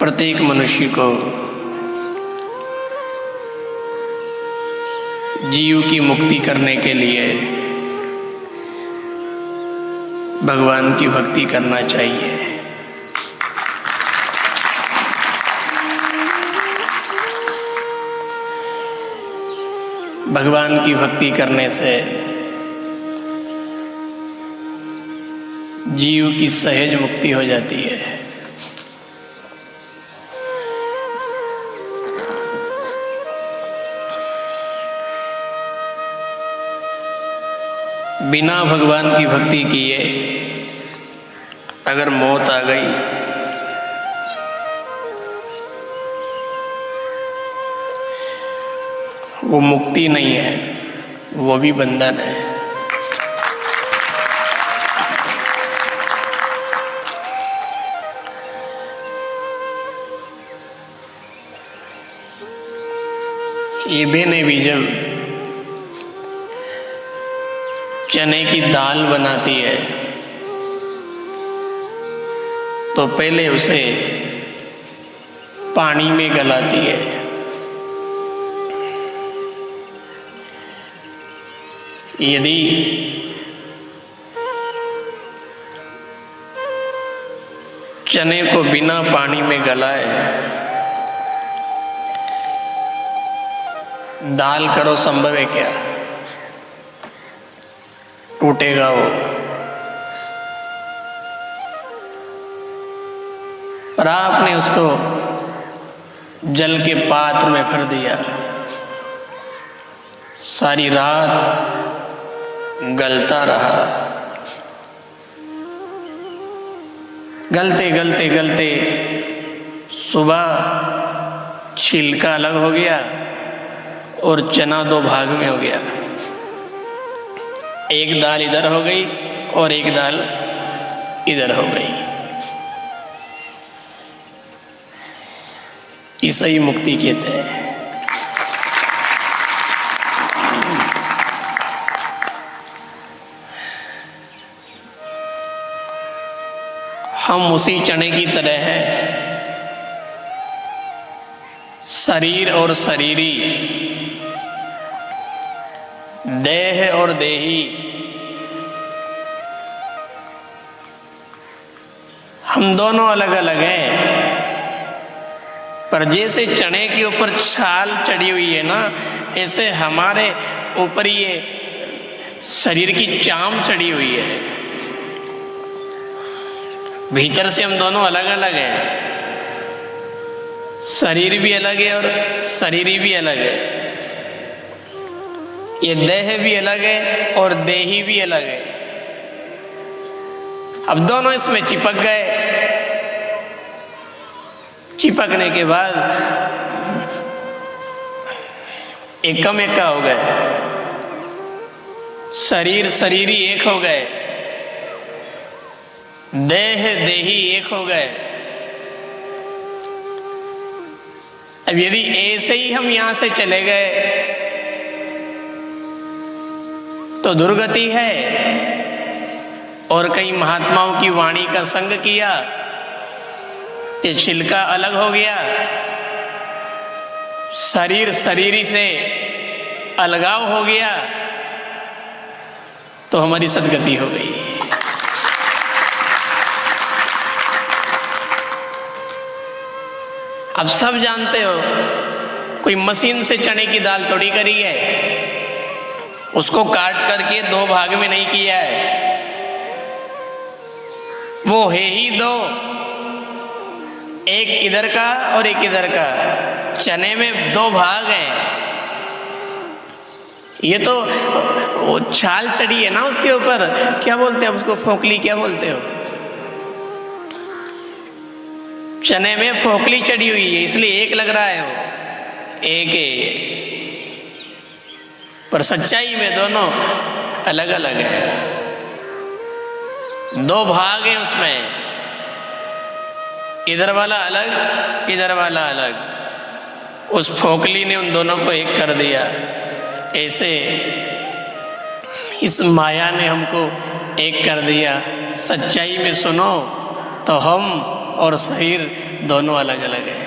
प्रत्येक मनुष्य को जीव की मुक्ति करने के लिए भगवान की भक्ति करना चाहिए। भगवान की भक्ति करने से जीव की सहज मुक्ति हो जाती है। बिना भगवान की भक्ति किए अगर मौत आ गई वो मुक्ति नहीं है, वो भी बंधन है। एबे ने भी जब चने की दाल बनाती है तो पहले उसे पानी में गलाती है। यदि चने को बिना पानी में गलाए दाल करो, संभव है क्या? टूटेगा वो। पर आपने उसको जल के पात्र में भर दिया, सारी रात गलता रहा, गलते गलते गलते सुबह छिलका अलग हो गया और चना दो भाग में हो गया। एक दाल इधर हो गई और एक दाल इधर हो गई। इसे ही मुक्ति कहते हैं। हम उसी चने की तरह हैं, शरीर और शरीरी, देह और देही। हम दोनों अलग अलग हैं, पर जैसे चने के ऊपर छाल चढ़ी हुई है ना, ऐसे हमारे ऊपर ये शरीर की चाम चढ़ी हुई है। भीतर से हम दोनों अलग अलग हैं, शरीर भी अलग है और शरीरी भी अलग है। ये देह भी अलग है और देही भी अलग है। अब दोनों इसमें चिपक गए। चिपकने के बाद एकम एका हो गए, शरीर शरीरी एक हो गए, देह देही एक हो गए। अब यदि ऐसे ही हम यहां से चले गए तो दुर्गति है। और कई महात्माओं की वाणी का संग किया, ये छिलका अलग हो गया, शरीर शरीरी से अलगाव हो गया, तो हमारी सदगति हो गई। अब सब जानते हो, कोई मशीन से चने की दाल तोड़ी करी है, उसको काट करके दो भाग में नहीं किया है। वो है ही दो, एक इधर का और एक इधर का। चने में दो भाग हैं। ये तो वो छाल चढ़ी है ना उसके ऊपर, क्या बोलते हैं उसको, फोकली क्या बोलते हो? चने में फोकली चढ़ी हुई है, इसलिए एक लग रहा है, वो एक है, पर सच्चाई में दोनों अलग अलग है। दो भाग हैं उसमें, इधर वाला अलग, इधर वाला अलग। उस फोकली ने उन दोनों को एक कर दिया। ऐसे इस माया ने हमको एक कर दिया। सच्चाई में सुनो तो हम और शरीर दोनों अलग अलग है।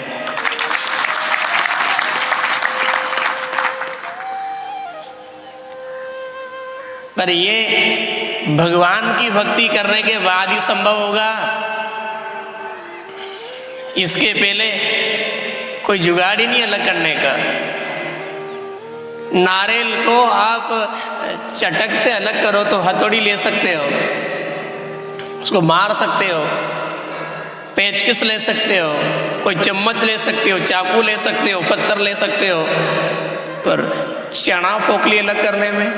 पर ये भगवान की भक्ति करने के बाद ही संभव होगा। इसके पहले कोई जुगाड़ ही नहीं अलग करने का। नारियल को आप चटक से अलग करो तो हथौड़ी ले सकते हो, उसको मार सकते हो, पेचकस ले सकते हो, कोई चम्मच ले सकते हो, चाकू ले सकते हो, पत्थर ले सकते हो, पर चना फोकली अलग करने में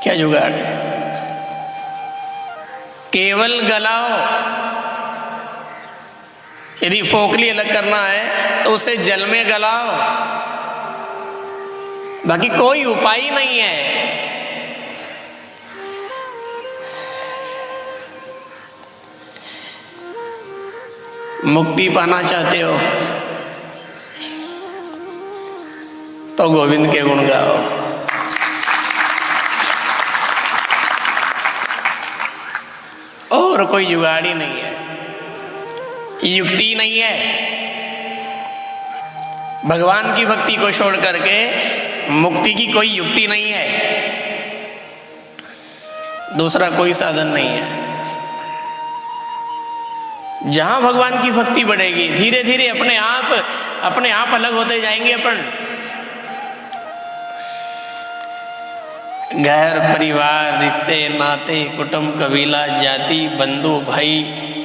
क्या जुगाड़ है? केवल गलाओ। यदि फोकली अलग करना है तो उसे जल में गलाओ, बाकी कोई उपाय ही नहीं है। मुक्ति पाना चाहते हो तो गोविंद के गुण गाओ। और कोई जुगाड़ ही नहीं है, युक्ति नहीं है। भगवान की भक्ति को छोड़ करके मुक्ति की कोई युक्ति नहीं है, दूसरा कोई साधन नहीं है। जहां भगवान की भक्ति बढ़ेगी, धीरे धीरे अपने आप अलग होते जाएंगे। अपन घर परिवार, रिश्ते नाते, कुटुंब, कबीला, जाति, बंधु, भाई,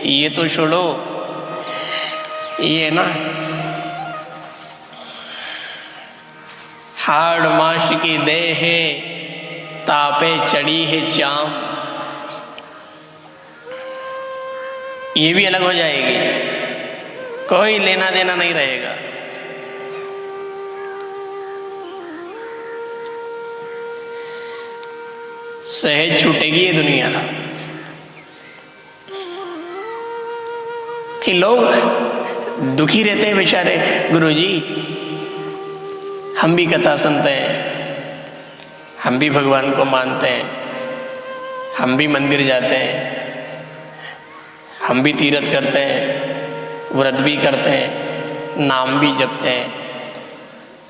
ये तो छोड़ो। ये ना हाड़ माश की देह है, तापे चढ़ी है चाम, ये भी अलग हो जाएगी, कोई लेना देना नहीं रहेगा। सहज छूटेगी ये दुनिया कि लोग दुखी रहते हैं बेचारे। गुरुजी, हम भी कथा सुनते हैं, हम भी भगवान को मानते हैं, हम भी मंदिर जाते हैं, हम भी तीर्थ करते हैं, व्रत भी करते हैं, नाम भी जपते हैं,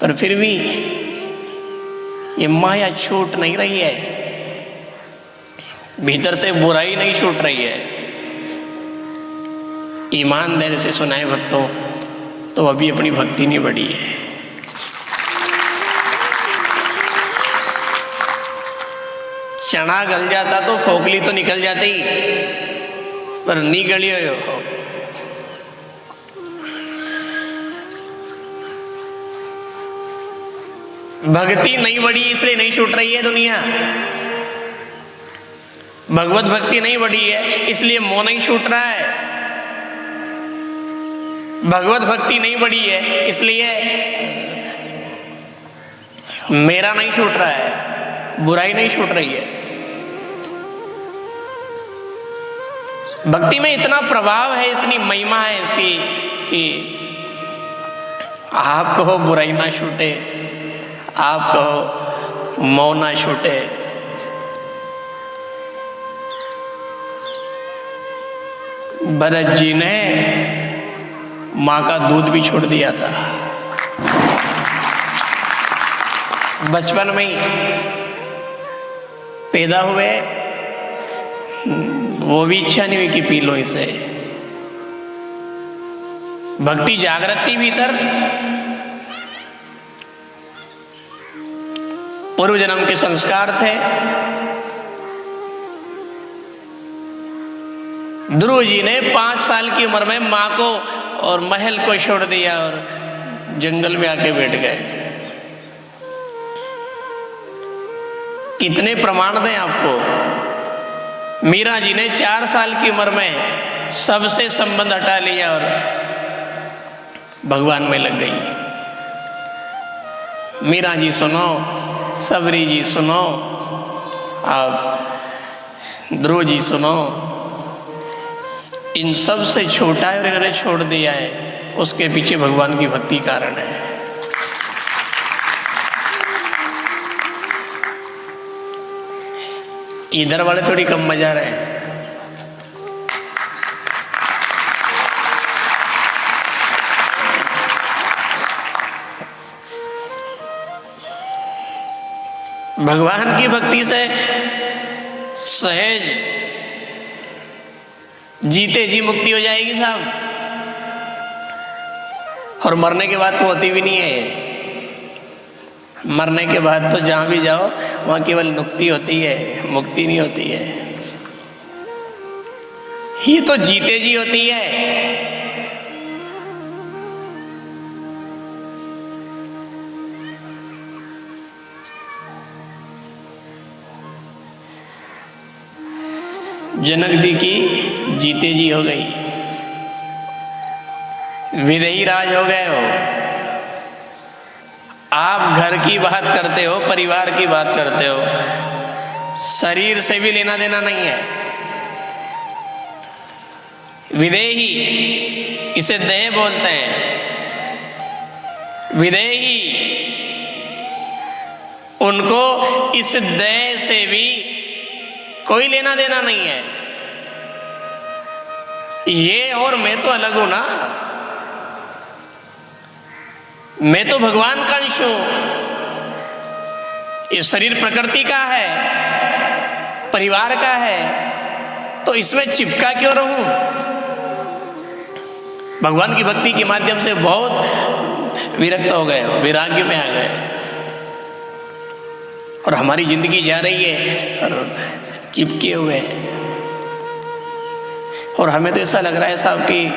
पर फिर भी ये माया छूट नहीं रही है, भीतर से बुराई नहीं छूट रही है। ईमानदारी से सुनाए भक्तों, तो अभी अपनी भक्ति नहीं बढ़ी है। चना गल जाता तो फोकली तो निकल जाती, पर नहीं गली हो। भक्ति नहीं बढ़ी इसलिए नहीं छूट रही है दुनिया। भगवत भक्ति नहीं बढ़ी है इसलिए मोह नहीं छूट रहा है। भगवत भक्ति नहीं बढ़ी है इसलिए मेरा नहीं छूट रहा है, बुराई नहीं छूट रही है। भक्ति में इतना प्रभाव है, इतनी महिमा है इसकी कि आप कहो बुराई ना छूटे, आप कहो मोह ना छूटे। भरत जी ने माँ का दूध भी छोड़ दिया था, बचपन में ही पैदा हुए, वो भी इच्छा नहीं हुई कि पी लो इसे। भक्ति जागृत थी भीतर, पूर्व जन्म के संस्कार थे। ध्रुव जी ने 5 साल की उम्र में माँ को और महल को छोड़ दिया और जंगल में आके बैठ गए। कितने प्रमाण दें आपको। मीरा जी ने 4 साल की उम्र में सबसे संबंध हटा लिया और भगवान में लग गई। मीरा जी सुनो, सबरी जी सुनो, आप ध्रुव जी सुनो, इन सब से छोटा है और इन्होंने छोड़ दिया है, उसके पीछे भगवान की भक्ति कारण है। इधर वाले थोड़ी कम मजा रहे हैं। भगवान की भक्ति से सहज जीते जी मुक्ति हो जाएगी साहब, और मरने के बाद तो होती भी नहीं है। मरने के बाद तो जहां भी जाओ वहां केवल मुक्ति होती है, मुक्ति नहीं होती है। ये तो जीते जी होती है। जनक जी की जीते जी हो गई, विदेही राज हो गए हो। आप घर की बात करते हो, परिवार की बात करते हो, शरीर से भी लेना देना नहीं है। विदेही, इसे देह बोलते हैं। विदेही, उनको इस देह से भी कोई लेना देना नहीं है। ये और मैं तो अलग हूं ना, मैं तो भगवान का अंश हूं। ये शरीर प्रकृति का है, परिवार का है, तो इसमें चिपका क्यों रहूं। भगवान की भक्ति के माध्यम से बहुत विरक्त हो गए, वैराग्य में आ गए, और हमारी जिंदगी जा रही है और चिपके हुए हैं। और हमें तो ऐसा लग रहा है साहब कि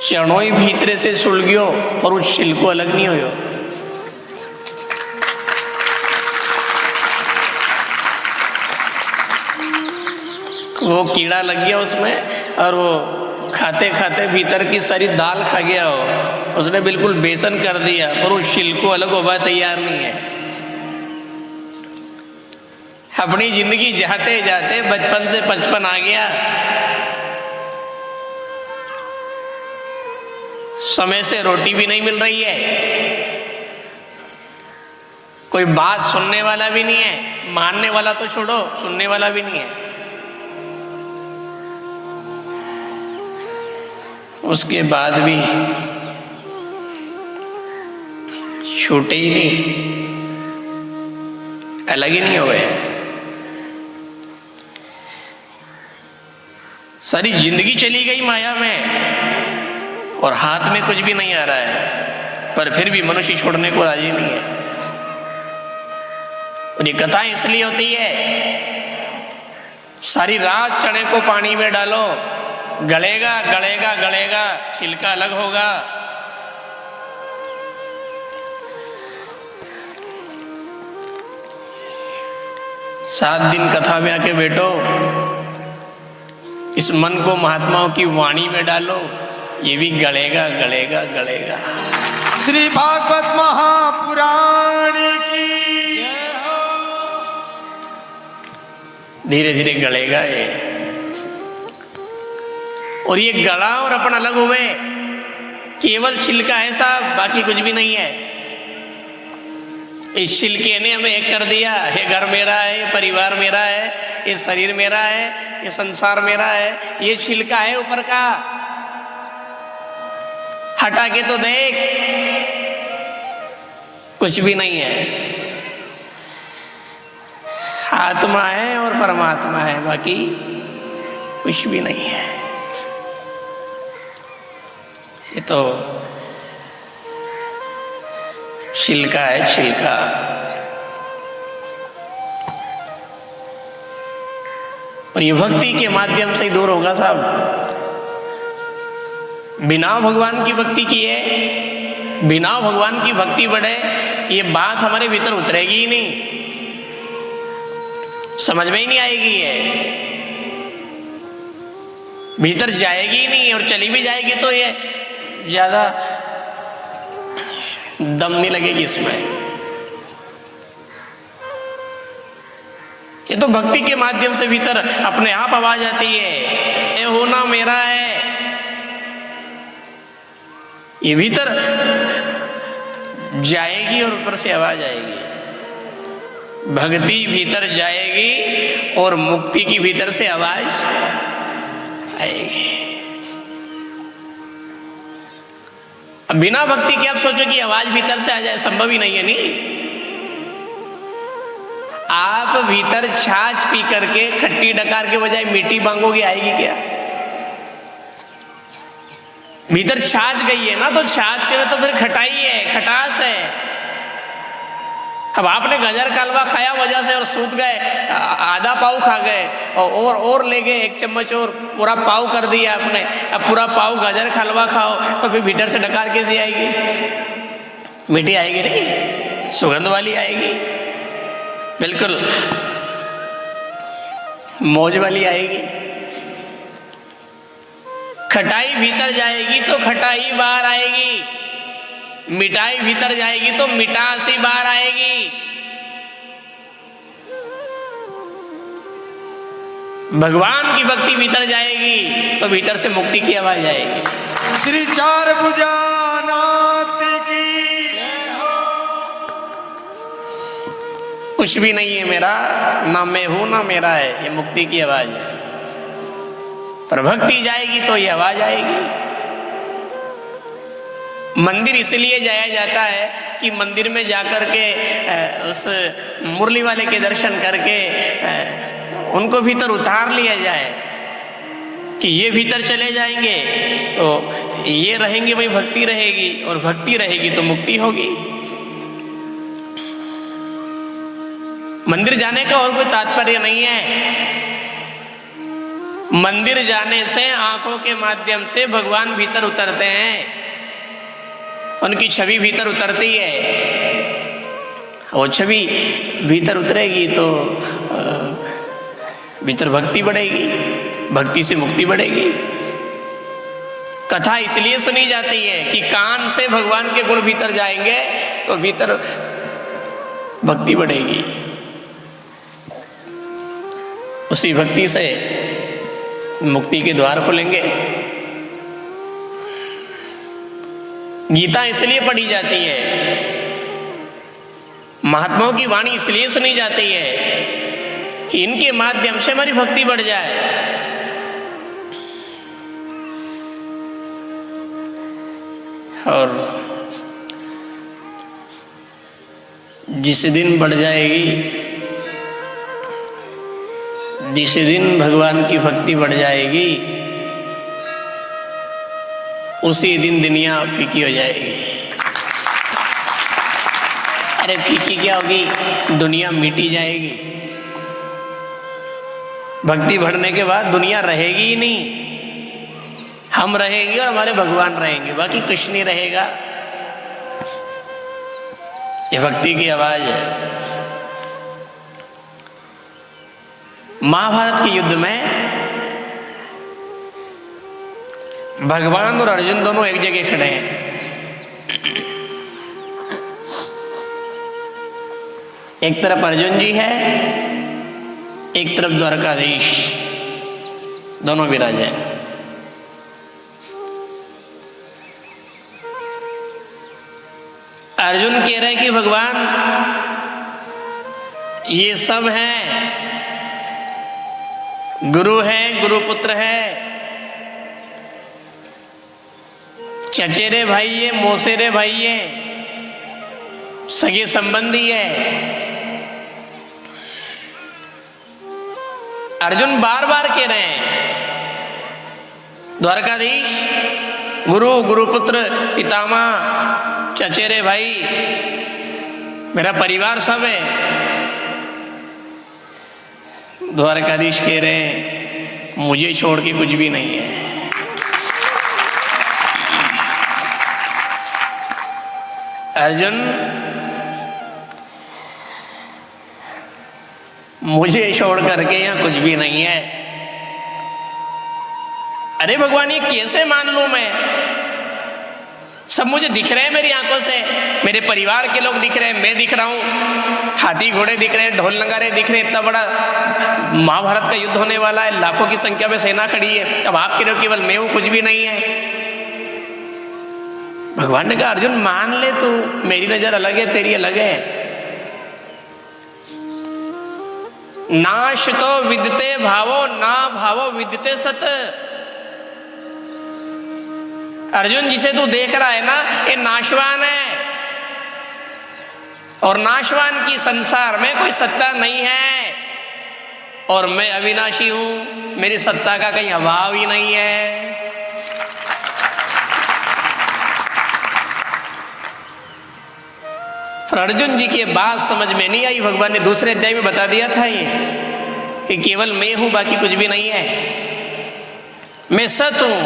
चणोई भीतरे से सुलगियो और उस छिलको अलग नहीं होयो। वो कीड़ा लग गया उसमें, और वो खाते खाते भीतर की सारी दाल खा गया हो, उसने बिल्कुल बेसन कर दिया, पर वो छिलको अलग होगा तैयार नहीं है। अपनी जिंदगी जाते जाते बचपन से 55 आ गया, समय से रोटी भी नहीं मिल रही है, कोई बात सुनने वाला भी नहीं है, मानने वाला तो छोड़ो, सुनने वाला भी नहीं है। उसके बाद भी छूटे ही नहीं, अलग ही नहीं हो गए। सारी जिंदगी चली गई माया में और हाथ में कुछ भी नहीं आ रहा है, पर फिर भी मनुष्य छोड़ने को राजी नहीं है। और ये कथा इसलिए होती है, सारी रात चने को पानी में डालो, गलेगा गलेगा गलेगा, छिलका अलग होगा। सात दिन कथा में आके बैठो, इस मन को महात्माओं की वाणी में डालो, ये भी गलेगा गलेगा गलेगा। श्री भागवत महापुराण की जय हो। धीरे धीरे गलेगा ये, और ये गला और अपन अलग हुए, केवल छिलका है साहब, बाकी कुछ भी नहीं है। इस छिलके ने हमें एक कर दिया, ये घर मेरा है, ये परिवार मेरा है, ये शरीर मेरा है, ये संसार मेरा है। ये छिलका है ऊपर का, हटा के तो देख, कुछ भी नहीं है। आत्मा है और परमात्मा है, बाकी कुछ भी नहीं है। ये तो छिलका है, छिलका। और ये भक्ति के माध्यम से ही दूर होगा साहब। बिना भगवान की भक्ति किए, बिना भगवान की भक्ति बढ़े, ये बात हमारे भीतर उतरेगी ही नहीं, समझ में ही नहीं आएगी, ये भीतर जाएगी ही नहीं। और चली भी जाएगी तो ये ज्यादा दम नहीं लगेगी इसमें। ये तो भक्ति के माध्यम से भीतर अपने आप आवाज आती है, ये होना मेरा है। ये भीतर जाएगी और ऊपर से आवाज आएगी। भक्ति भीतर जाएगी और मुक्ति की भीतर से आवाज आएगी। अब बिना भक्ति के आप सोचो कि आवाज भीतर से आ जाए, संभव ही नहीं है। नहीं, आप भीतर छाछ पी करके खट्टी डकार के बजाय मीठी मांगोगे, आएगी क्या? भीतर छाछ गई है ना, तो छाछ से तो फिर खटाई है, खटास है। अब आपने गाजर का हलवा खाया वजह से और सूत गए, आधा पाव खा गए और ले गए 1 चम्मच और पूरा पाव कर दिया आपने। अब पूरा पाव गाजर का हलवा खाओ तो फिर भीतर से डकार कैसी आएगी? मीठी आएगी नहीं, सुगंध वाली आएगी, बिल्कुल मौज वाली आएगी। खटाई भीतर जाएगी तो खटाई बाहर आएगी, मिठाई भीतर जाएगी तो मिठास ही बाहर आएगी। भगवान की भक्ति भीतर जाएगी तो भीतर से मुक्ति की आवाज आएगी। श्री चार भुजानाथ की कुछ भी नहीं है मेरा, ना मैं हूं ना मेरा है, ये मुक्ति की आवाज है। पर भक्ति जाएगी तो ये आवाज आएगी। मंदिर इसलिए जाया जाता है कि मंदिर में जाकर के उस मुरली वाले के दर्शन करके उनको भीतर उतार लिया जाए कि ये भीतर चले जाएंगे तो ये रहेंगे, वही भक्ति रहेगी, और भक्ति रहेगी तो मुक्ति होगी। मंदिर जाने का और कोई तात्पर्य नहीं है। मंदिर जाने से आंखों के माध्यम से भगवान भीतर उतरते हैं, उनकी छवि भीतर उतरती है। वो छवि भीतर उतरेगी तो भीतर भक्ति बढ़ेगी, भक्ति से मुक्ति बढ़ेगी। कथा इसलिए सुनी जाती है कि कान से भगवान के गुण भीतर जाएंगे तो भीतर भक्ति बढ़ेगी, उसी भक्ति से मुक्ति के द्वार खुलेंगे। गीता इसलिए पढ़ी जाती है, महात्माओं की वाणी इसलिए सुनी जाती है कि इनके माध्यम से हमारी भक्ति बढ़ जाए। और जिस दिन बढ़ जाएगी, जिस दिन भगवान की भक्ति बढ़ जाएगी, उसी दिन दुनिया फीकी हो जाएगी। अरे फीकी क्या होगी? दुनिया मिटी जाएगी। भक्ति बढ़ने के बाद दुनिया रहेगी ही नहीं, हम रहेंगे और हमारे भगवान रहेंगे, बाकी कुछ नहीं रहेगा। ये भक्ति की आवाज है। महाभारत के युद्ध में भगवान और अर्जुन दोनों एक जगह खड़े हैं। एक तरफ अर्जुन जी है, एक तरफ द्वारकाधीश, दोनों विराजे हैं। अर्जुन कह रहे हैं कि भगवान ये सब हैं, गुरु हैं, गुरुपुत्र है, चचेरे भाई है, मौसेरे भाई है, सगे संबंधी है। अर्जुन बार बार कह रहे हैं द्वारकाधीश गुरु, गुरुपुत्र, पितामह, चचेरे भाई, मेरा परिवार सब है। द्वारकाधीश कह रहे हैं मुझे छोड़ के कुछ भी नहीं है। अर्जुन मुझे छोड़ करके यहाँ कुछ भी नहीं है। अरे भगवान ये कैसे मान लूं मैं? सब मुझे दिख रहे हैं मेरी आंखों से, मेरे परिवार के लोग दिख रहे हैं, मैं दिख रहा हूँ, हाथी घोड़े दिख रहे हैं, ढोल नगारे दिख रहे हैं, इतना बड़ा महाभारत का युद्ध होने वाला है, लाखों की संख्या में सेना खड़ी है। अब आप कह रहे हो केवल मैं हूं, कुछ भी नहीं है। भगवान ने कहा अर्जुन मान ले तू, मेरी नजर अलग है, तेरी अलग है। नाश तो विदते भावो, ना भावो विदते सत। अर्जुन जिसे तू देख रहा है ना, ये नाशवान है, और नाशवान की संसार में कोई सत्ता नहीं है, और मैं अविनाशी हूं, मेरी सत्ता का कहीं अभाव ही नहीं है। पर अर्जुन जी की बात समझ में नहीं आई। भगवान ने दूसरे अध्याय में बता दिया था ये कि केवल मैं हूं, बाकी कुछ भी नहीं है। मैं सत हूं,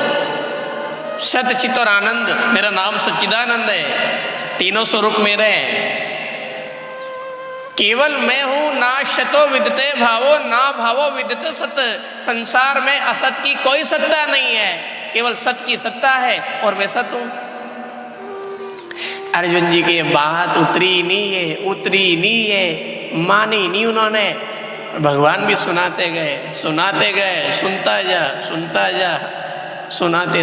सत चित और आनंद, मेरा नाम सच्चिदानंद है, तीनों स्वरूप मेरे हैं। केवल मैं हूं, ना शतो विदते भावो ना भावो विदते सत। संसार में असत की कोई सत्ता नहीं है, केवल सत की सत्ता है, और मैं सत हूं। अर्जुन जी की बात उतरी नहीं है, मानी नहीं उन्होंने। भगवान भी सुनाते गए, सुनता जा, सुनाते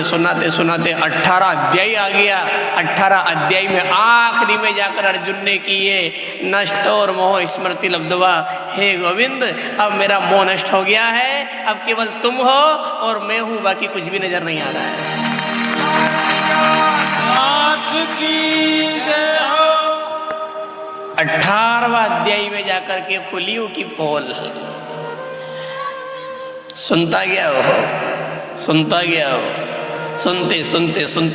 18 अध्याय आ गया। 18 अध्याय में आखिरी में जाकर अर्जुन ने किए नष्ट और मोह स्मृति लब्धवा, हे गोविंद अब मेरा मोह नष्ट हो गया है, अब केवल तुम हो और मैं हूं, बाकी कुछ भी नजर नहीं आ रहा है। 18वां अध्याय में जाकर के खुली की पोल। सुनता गया हो,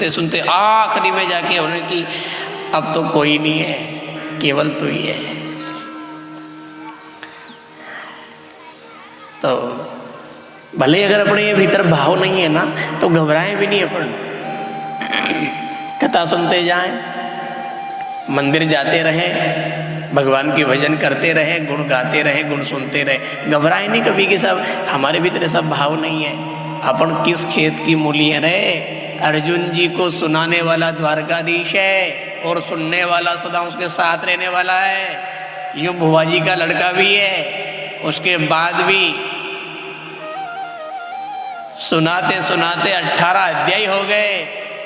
सुनते आखिरी में जाके होने की अब तो कोई नहीं है, केवल तू ही है। तो भले अगर अपने ये भीतर भाव नहीं है ना, तो घबराएं भी नहीं अपन। कथा सुनते जाएं, मंदिर जाते रहें, भगवान की भजन करते रहें, गुण गाते रहें, गुण सुनते रहें। घबराए नहीं कभी कि सब हमारे भीतर सब भाव नहीं है। अपन किस खेत की मूली है रे? अर्जुन जी को सुनाने वाला द्वारकाधीश है, और सुनने वाला सदा उसके साथ रहने वाला है। यूं भुआ जी का लड़का भी है, उसके बाद भी सुनाते 18 अध्याय हो गए,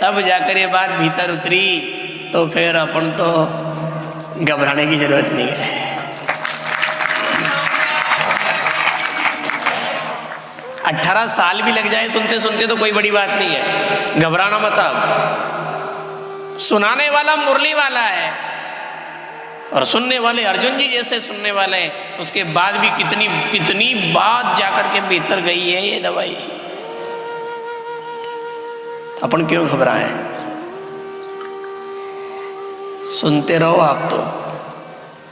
तब जाकर ये बात भीतर उतरी। तो फिर अपन तो घबराने की जरूरत नहीं है। अठारह साल भी लग जाए सुनते सुनते तो कोई बड़ी बात नहीं है, घबराना मत। अब सुनाने वाला मुरली वाला है, और सुनने वाले अर्जुन जी जैसे सुनने वाले हैं। उसके बाद भी कितनी बात जाकर के भीतर गई है ये दवाई। अपन क्यों घबराएं? सुनते रहो आप, तो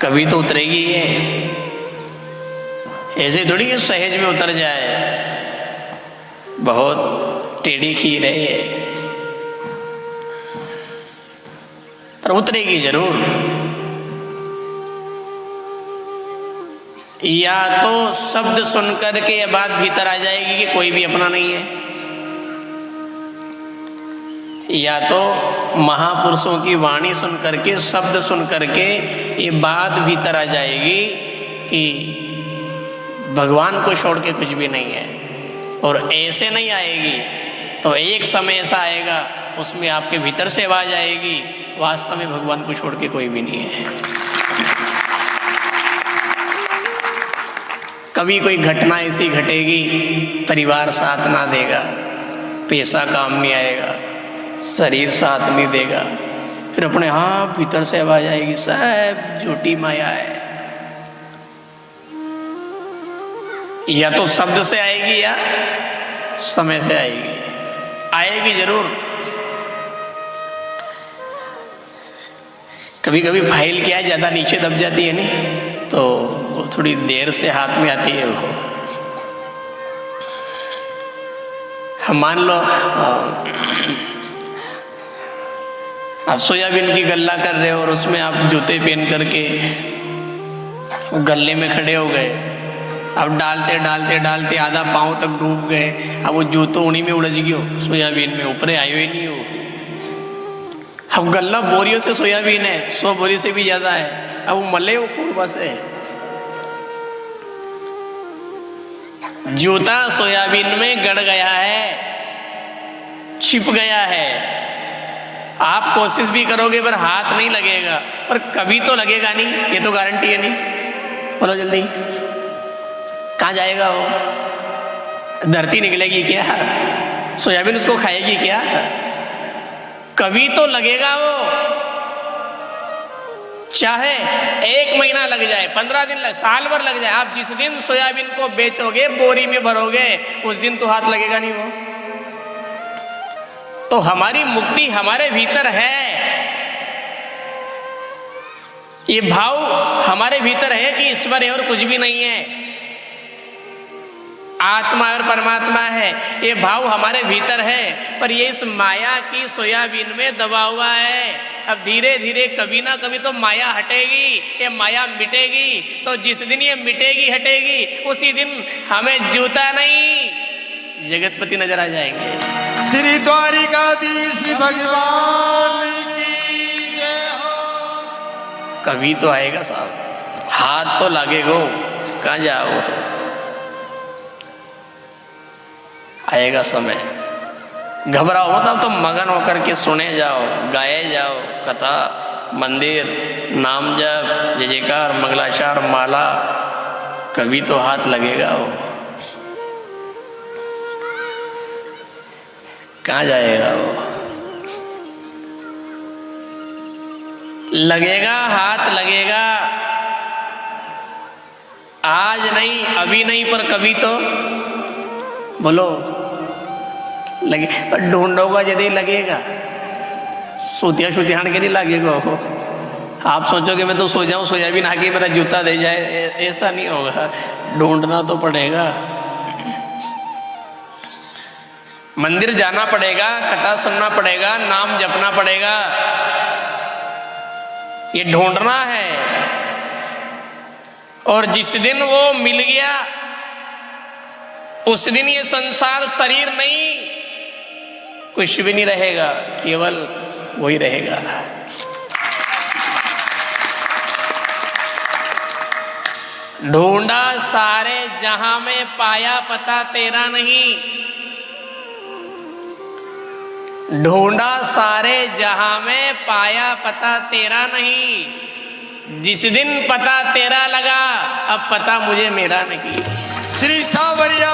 कभी तो उतरेगी ये। ऐसे थोड़ी है सहज में उतर जाए, बहुत टेढ़ी खीर है ये, पर उतरेगी जरूर। या तो शब्द सुनकर के ये बात भीतर आ जाएगी कि कोई भी अपना नहीं है, या तो महापुरुषों की वाणी सुन करके, शब्द सुन करके ये बात भीतर आ जाएगी कि भगवान को छोड़ के कुछ भी नहीं है। और ऐसे नहीं आएगी तो एक समय ऐसा आएगा उसमें आपके भीतर से आवाज आएगी, वास्तव में भगवान को छोड़ के कोई भी नहीं है। कभी कोई घटना ऐसी घटेगी, परिवार साथ ना देगा, पैसा काम नहीं आएगा, शरीर साथ नहीं देगा, फिर अपने हाँ भीतर से आवाज आएगी, सब झूठी माया है। या तो शब्द से आएगी या समय से आएगी, आएगी जरूर। कभी कभी फाइल क्या है ज्यादा नीचे दब जाती है नहीं, तो वो थोड़ी देर से हाथ में आती है। वो हम मान लो आप सोयाबीन की गल्ला कर रहे हो और उसमें आप जूते पहन करके गले में खड़े हो गए, अब डालते डालते डालते आधा पाँव तक डूब गए, अब वो जूतों उन्हीं में उलझ गई हो, सोयाबीन में ऊपरे आयो ही नहीं हो। अब गल्ला बोरियों से सोयाबीन है, 100 बोरी से भी ज्यादा है, अब वो मले वो खूब बस है। जूता सोयाबीन में गड़ गया है, छिप गया है। आप कोशिश भी करोगे पर हाथ नहीं लगेगा, पर कभी तो लगेगा नहीं, ये तो गारंटी है नहीं। बोलो जल्दी, कहाँ जाएगा वो? धरती निकलेगी क्या? सोयाबीन उसको खाएगी क्या? कभी तो लगेगा वो, चाहे 1 महीना लग जाए, 15 दिन लग, साल भर लग जाए। आप जिस दिन सोयाबीन को बेचोगे, बोरी में भरोगे, उस दिन तो हाथ लगेगा नहीं वो। तो हमारी मुक्ति हमारे भीतर है, ये भाव हमारे भीतर है कि ईश्वर है और कुछ भी नहीं है, आत्मा और परमात्मा है, ये भाव हमारे भीतर है। पर ये इस माया की सोयाबीन में दबा हुआ है। अब धीरे धीरे कभी ना कभी तो माया हटेगी, ये माया मिटेगी। तो जिस दिन ये मिटेगी हटेगी, उसी दिन हमें जूता नहीं जगतपति नजर आ जाएंगे। श्री द्वारिकाधीश भगवान की जय हो। कभी तो आएगा साहब, हाथ तो लगेगो, कहाँ जाओ, आएगा समय। घबराओ मत, अब तो मगन होकर के सुने जाओ, गाए जाओ कथा, मंदिर, नाम जप, जय जयकार, मंगलाचार, माला। कभी तो हाथ लगेगा वो, कहाँ जाएगा वो? लगेगा, हाथ लगेगा, आज नहीं, अभी नहीं, पर कभी तो बोलो लगे। पर ढूंढोगा यदि लगेगा, सूतिया शुतियान के नहीं लगेगा हो। आप सोचोगे मैं तो सो जाऊं, सोयाबीन आके मेरा जूता दे जाए, ऐसा नहीं होगा, ढूंढना तो पड़ेगा। मंदिर जाना पड़ेगा, कथा सुनना पड़ेगा, नाम जपना पड़ेगा, ये ढूंढना है। और जिस दिन वो मिल गया, उस दिन ये संसार शरीर नहीं, कुछ भी नहीं रहेगा, केवल वही रहेगा। ढूंढा सारे जहां में, पाया पता तेरा नहीं। ढूंढा सारे जहां में, पाया पता तेरा नहीं। जिस दिन पता तेरा लगा, अब पता मुझे मेरा नहीं। श्री सावरिया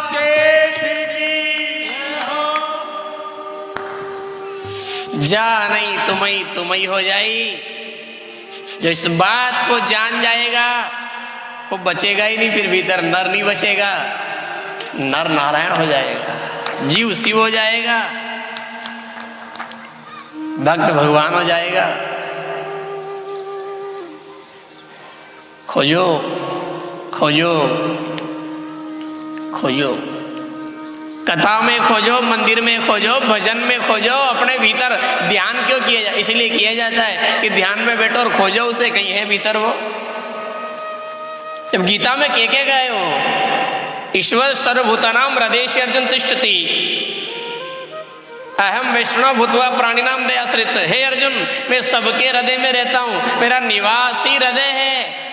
सेठ की हो। जा नहीं तुम्ही हो जाई। जो इस बात को जान जाएगा वो बचेगा ही नहीं, फिर भीतर नर नहीं बचेगा, नर नारायण हो जाएगा, जीव शिव हो जाएगा, भक्त भगवान हो जाएगा। खोजो खोजो खोजो, कथा में खोजो, मंदिर में खोजो, भजन में खोजो। अपने भीतर ध्यान क्यों किया जाए? इसलिए किया जाता है कि ध्यान में बैठो और खोजो उसे, कहीं है भीतर वो। जब गीता में क्या गए हो, ईश्वर सर्वभूतानाम हृदयेषु अर्जुन तिष्ठति, अहम वैष्णव भूत्वा प्राणिनाम दयाश्रित। हे अर्जुन, मैं सबके हृदय में रहता हूं, मेरा निवास ही हृदय है।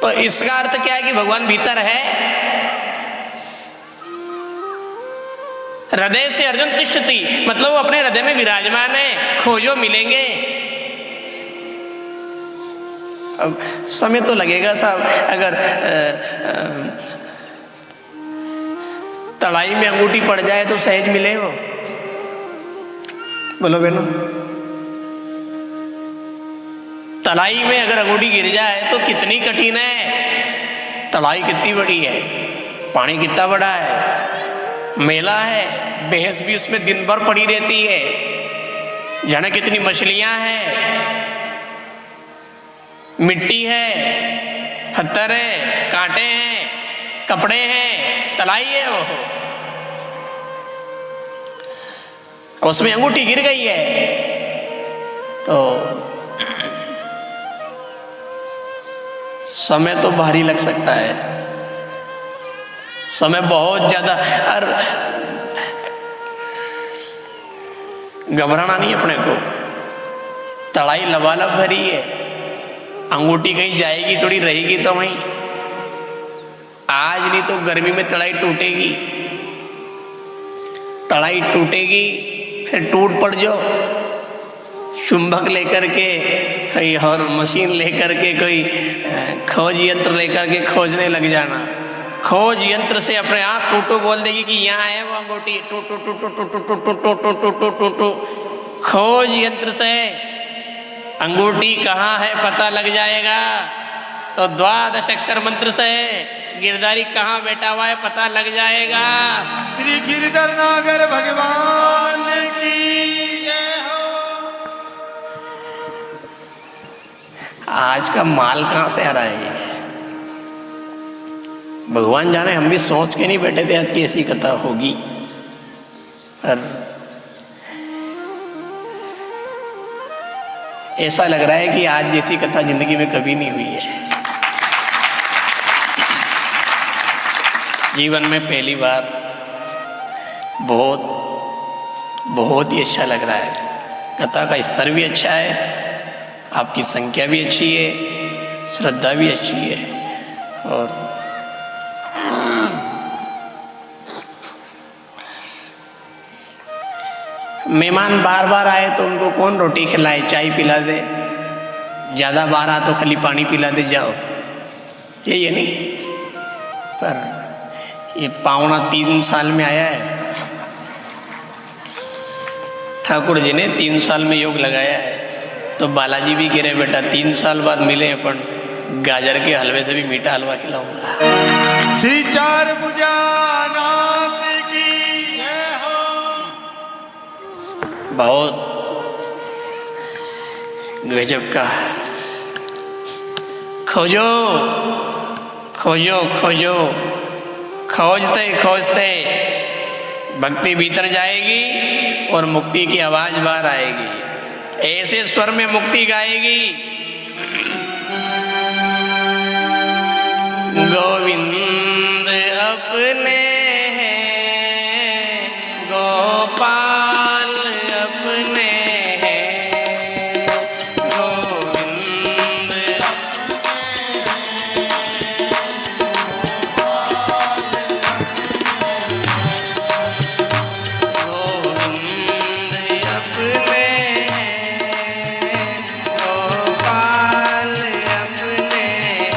तो इसका अर्थ क्या है कि भगवान भीतर है। हृदय से अर्जुन तिष्ठति, मतलब वो अपने हृदय में विराजमान है। खोजो, मिलेंगे। अब समय तो लगेगा साहब। अगर तलाई में अंगूठी पड़ जाए तो सहज मिले वो? बोलो बहनों, तलाई में अगर अंगूठी गिर जाए तो कितनी कठिन है। तलाई कितनी बड़ी है, पानी कितना बड़ा है, मेला है, भैंस भी उसमें दिन भर पड़ी रहती है, जाने कितनी मछलियां हैं, मिट्टी है, पत्थर है, कांटे हैं, कपड़े हैं, तलाई है वो। उसमें अंगूठी गिर गई है तो समय तो भारी लग सकता है, समय बहुत ज्यादा। और घबराना नहीं अपने को, तड़ाई लबालब भरी है, अंगूठी कहीं जाएगी थोड़ी, रहेगी तो वहीं। आज नहीं तो गर्मी में तड़ाई टूटेगी, तड़ाई टूटेगी, फिर टूट पड़ जाओ, चुंबक लेकर के कोई और मशीन लेकर के, कोई खोज यंत्र लेकर के खोजने लग जाना, खोज यंत्र से अपने आप टूटू बोल देगी कि यहाँ है वो अंगूठी, टू टू टू टू टू टू टू टू टू टू टू टू टू टू। खोज यंत्र से अंगूठी कहाँ है पता लग जाएगा। तो द्वादश अक्षर मंत्र से गिरधारी कहाँ बैठा हुआ है पता लग जाएगा। श्री गिरधर नागर भगवान की जय हो। आज का माल कहाँ से आ रहा है ये? भगवान जाने, हम भी सोच के नहीं बैठे थे आज की ऐसी कथा होगी। पर ऐसा लग रहा है कि आज जैसी कथा जिंदगी में कभी नहीं हुई है। जीवन में पहली बार बहुत ही अच्छा लग रहा है। कथा का स्तर भी अच्छा है, आपकी संख्या भी अच्छी है, श्रद्धा भी अच्छी है। और मेहमान बार बार आए तो उनको कौन रोटी खिलाए, चाय पिला दे। ज़्यादा बार आ तो खाली पानी पिला दे जाओ, ये नहीं। पर ये पावना 3 साल में आया है। ठाकुर जी ने 3 साल में योग लगाया है। तो बालाजी भी कह रहे बेटा 3 साल बाद मिले अपन, गाजर के हलवे से भी मीठा हलवा खिलाऊंगा। श्री चार भुजानाथ की जय हो। बहुत गजब का। खोजो खोजो खोजो, खोजते खोजते भक्ति भीतर जाएगी और मुक्ति की आवाज बाहर आएगी। ऐसे स्वर में मुक्ति गाएगी। गोविंद अपने हैं, गोपाल अपने हैं, गोविंद अपने हैं, गोपाल अपने हैं,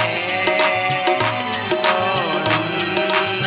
गोविंद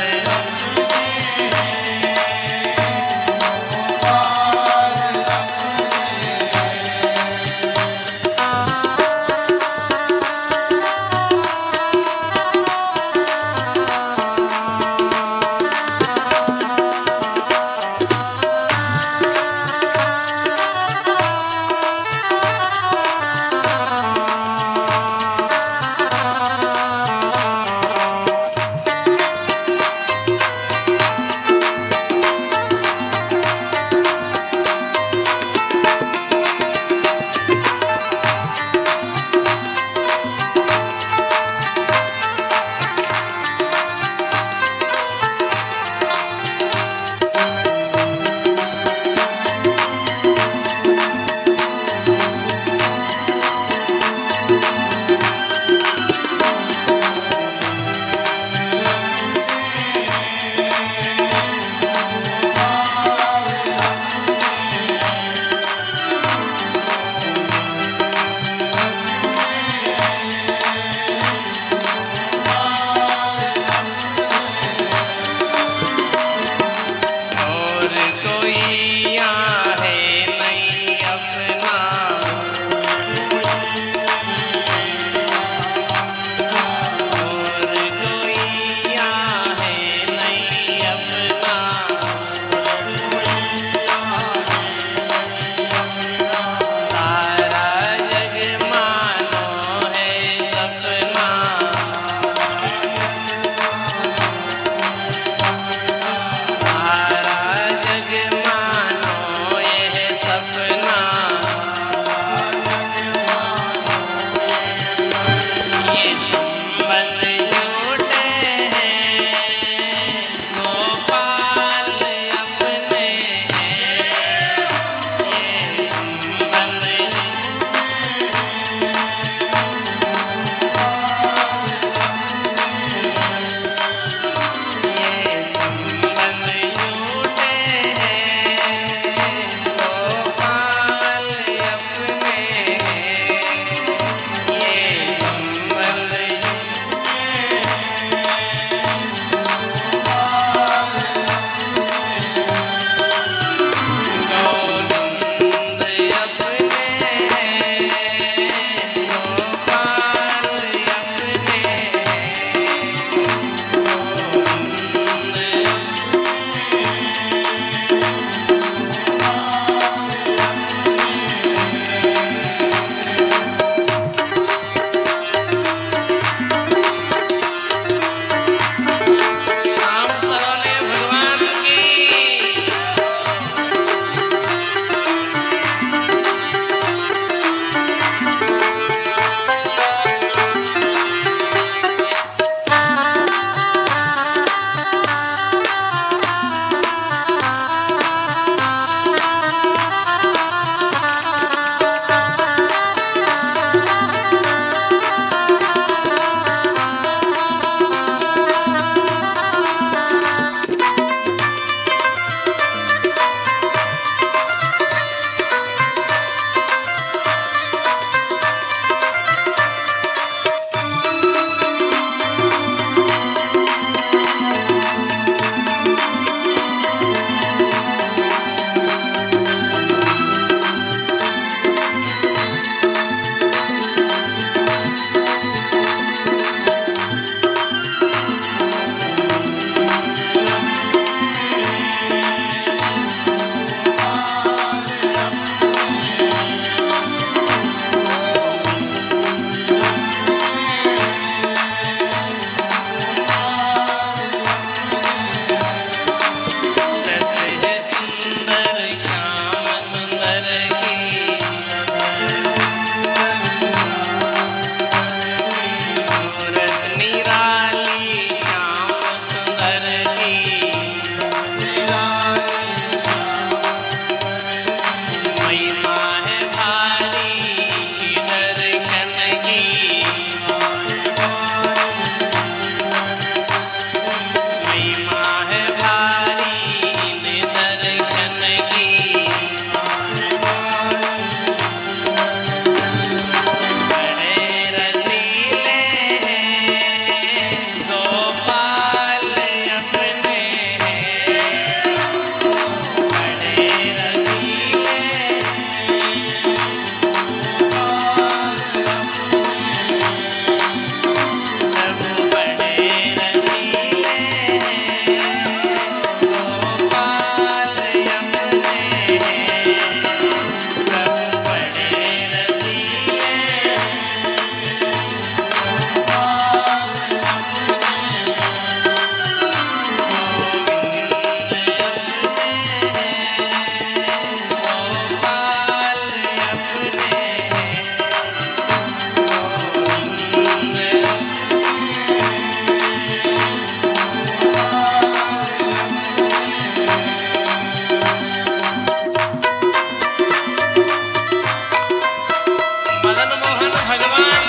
मोहन भगवान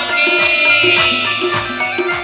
की